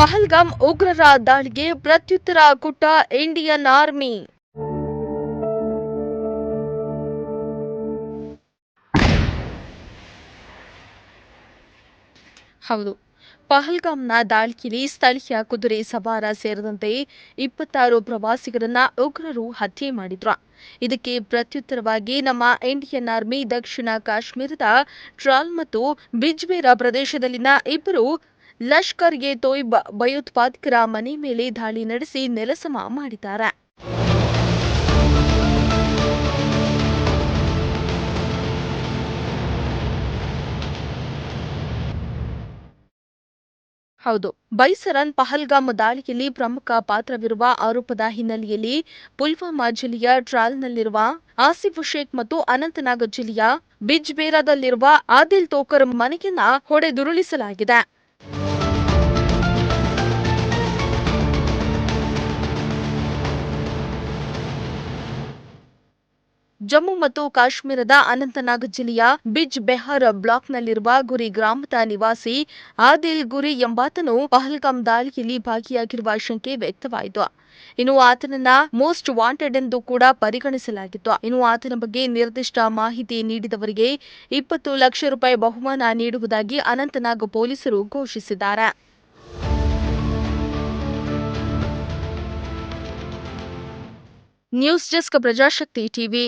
ಪಹಲ್ಗಾಮ್ ಉಗ್ರರ ದಾಳಿಗೆ ಪ್ರತ್ಯುತ್ತರ ಕೊಟ್ಟ ಇಂಡಿಯನ್ ಆರ್ಮಿ. ಹೌದು, ಪಹಲ್ಗಾಮ್ನ ದಾಳಿಯಲ್ಲಿ ಸ್ಥಳೀಯ ಕುದುರೆ ಸವಾರ ಸೇರಿದಂತೆ 26 ಪ್ರವಾಸಿಗರನ್ನ ಉಗ್ರರು ಹತ್ಯೆ ಮಾಡಿದ್ರು. ಇದಕ್ಕೆ ಪ್ರತ್ಯುತ್ತರವಾಗಿ ನಮ್ಮ ಇಂಡಿಯನ್ ಆರ್ಮಿ ದಕ್ಷಿಣ ಕಾಶ್ಮೀರದ ಟ್ರಾಲ್ ಮತ್ತು ಬಿಜ್ಬೇರಾ ಪ್ರದೇಶದಲ್ಲಿನ ಇಬ್ಬರು ಲಷ್ಕರ್ ಎ ತೊಯ್ಬಾ ಭಯೋತ್ಪಾದಕರ ಮನೆ ಮೇಲೆ ದಾಳಿ ನಡೆಸಿ ನೆಲಸಮ ಮಾಡಿದ್ದಾರೆ. ಹೌದು, ಬೈಸರನ್ ಪಹಲ್ಗಾಮ್ ದಾಳಿಯಲ್ಲಿ ಪ್ರಮುಖ ಪಾತ್ರವಿರುವ ಆರೋಪದ ಹಿನ್ನೆಲೆಯಲ್ಲಿ ಪುಲ್ವಾಮಾ ಜಿಲ್ಲೆಯ ಟ್ರಾಲ್ನಲ್ಲಿರುವ ಆಸಿಫ್ ಶೇಖ್ ಮತ್ತು ಅನಂತನಾಗ್ ಜಿಲ್ಲೆಯ ಬಿಜ್ಬೇರಾದಲ್ಲಿರುವ ಆದಿಲ್ ತೋಕರ್ ಮನೆಯನ್ನ ಹೊಡೆದುರುಳಿಸಲಾಗಿದೆ. ಜಮ್ಮು ಮತ್ತು ಕಾಶ್ಮೀರದ ಅನಂತನಾಗ್ ಜಿಲ್ಲೆಯ ಬಿಜ್ ಬೆಹಾರ್ ಬ್ಲಾಕ್ನಲ್ಲಿರುವ ಗುರಿ ಗ್ರಾಮದ ನಿವಾಸಿ ಆದಿಲ್ ಗುರಿ ಎಂಬಾತನು ಪಹಲ್ಗಾಮ್ ದಾಳಿಯಲ್ಲಿ ಭಾಗಿಯಾಗಿರುವ ಶಂಕೆ ವ್ಯಕ್ತವಾಯಿತು. ಇನ್ನು ಆತನನ್ನ ಮೋಸ್ಟ್ ವಾಂಟೆಡ್ ಎಂದು ಕೂಡ ಪರಿಗಣಿಸಲಾಗಿತ್ತು. ಇನ್ನು ಆತನ ಬಗ್ಗೆ ನಿರ್ದಿಷ್ಟ ಮಾಹಿತಿ ನೀಡಿದವರಿಗೆ 20 ಲಕ್ಷ ರೂಪಾಯಿ ಬಹುಮಾನ ನೀಡುವುದಾಗಿ ಅನಂತನಾಗ್ ಪೊಲೀಸರು ಘೋಷಿಸಿದ್ದಾರೆ. News desk, Prajashakti TV.